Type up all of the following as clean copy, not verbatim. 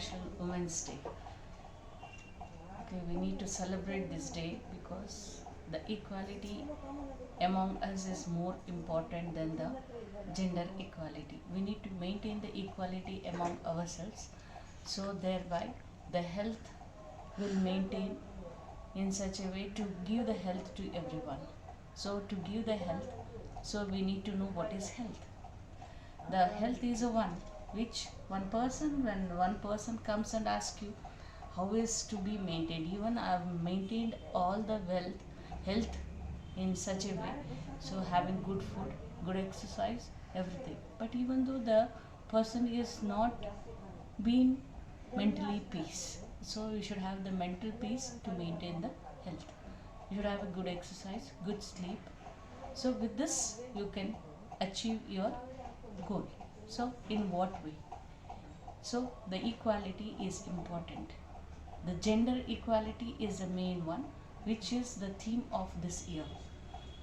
International Women's Day. Okay, we need to celebrate this day because the equality among us is more important than the gender equality. We need to maintain the equality among ourselves, so thereby the health will maintain in such a way to give the health to everyone. So to give the health, so we need to know what is health. The health is a one which when one person comes and asks you how is to be maintained, even I have maintained all the health in such a way, so having good food, good exercise, everything, but even though the person is not being mentally peace, so you should have the mental peace to maintain the health. You should have a good exercise, good sleep, so with this you can achieve your goal. So in what way? So the equality is important. The gender equality is the main one, which is the theme of this year.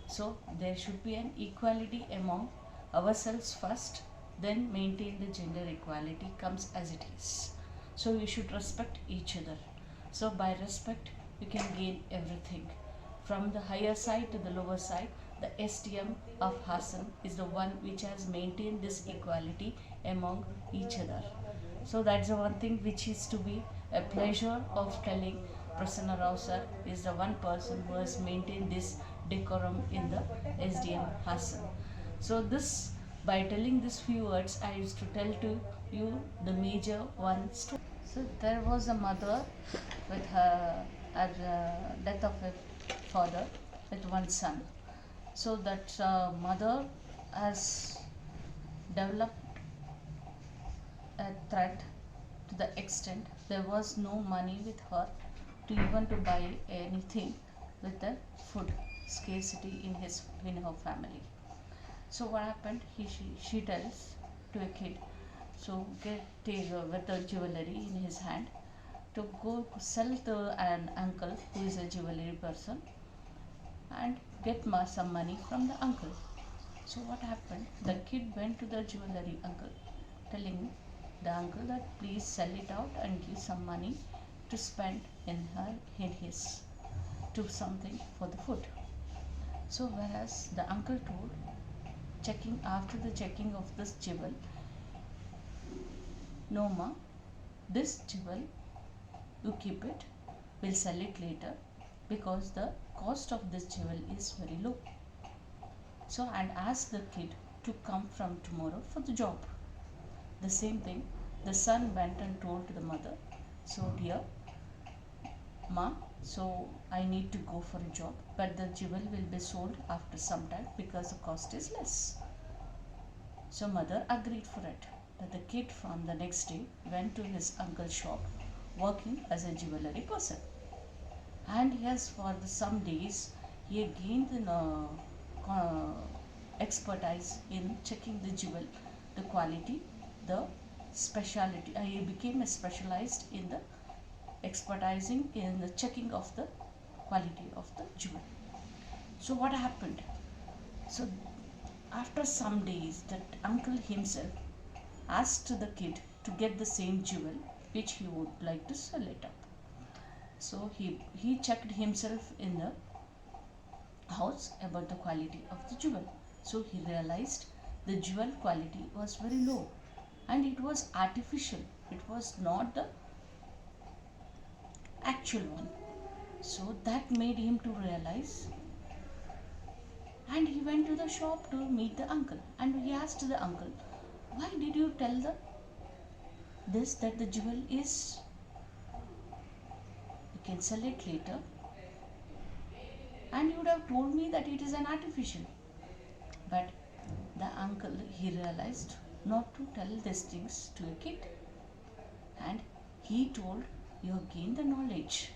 So there should be an equality among ourselves first, then maintain the gender equality comes as it is. So you should respect each other. So by respect you can gain everything. From the higher side to the lower side, the STM of Hassan is the one which has maintained this equality among each other. So that's the one thing which is to be a pleasure of telling. Prasanna Rao sir is the one person who has maintained this decorum in the SDM Hassan. So this, by telling these few words, I used to tell to you the major one story. So there was a mother with her at the death of her father with one son. So that mother has developed a threat to the extent there was no money with her to even to buy anything with the food scarcity in her family. So what happened? She tells to a kid, so take with the jewelry in his hand to go sell to an uncle who is a jewelry person and get some money from the uncle. So what happened? The kid went to the jewelry uncle, telling the uncle that please sell it out and give some money to spend in his to something for the food. So whereas the uncle told, checking after the checking of this jewel, no ma, this jewel you keep it, we'll sell it later because the cost of this jewel is very low. So and ask the kid to come from tomorrow for the job. The same thing the son went and told to the mother, so dear ma, so I need to go for a job, but the jewel will be sold after some time because the cost is less. So mother agreed for it. But the kid from the next day went to his uncle's shop working as a jewelry person. And yes, for some days he gained expertise in checking the jewel, the quality, the speciality. He became specialized in the expertising in the checking of the quality of the jewel. So what happened? So after some days, that uncle himself asked the kid to get the same jewel which he would like to sell it up. So he checked himself in the house about the quality of the jewel. So he realized the jewel quality was very low and it was artificial. It was not the actual one. So that made him to realize, and he went to the shop to meet the uncle and he asked the uncle, why did you tell this that the jewel is, you can sell it later, and you would have told me that it is an artificial. But the uncle, he realized not to tell these things to a kid, and he told, you have gained the knowledge,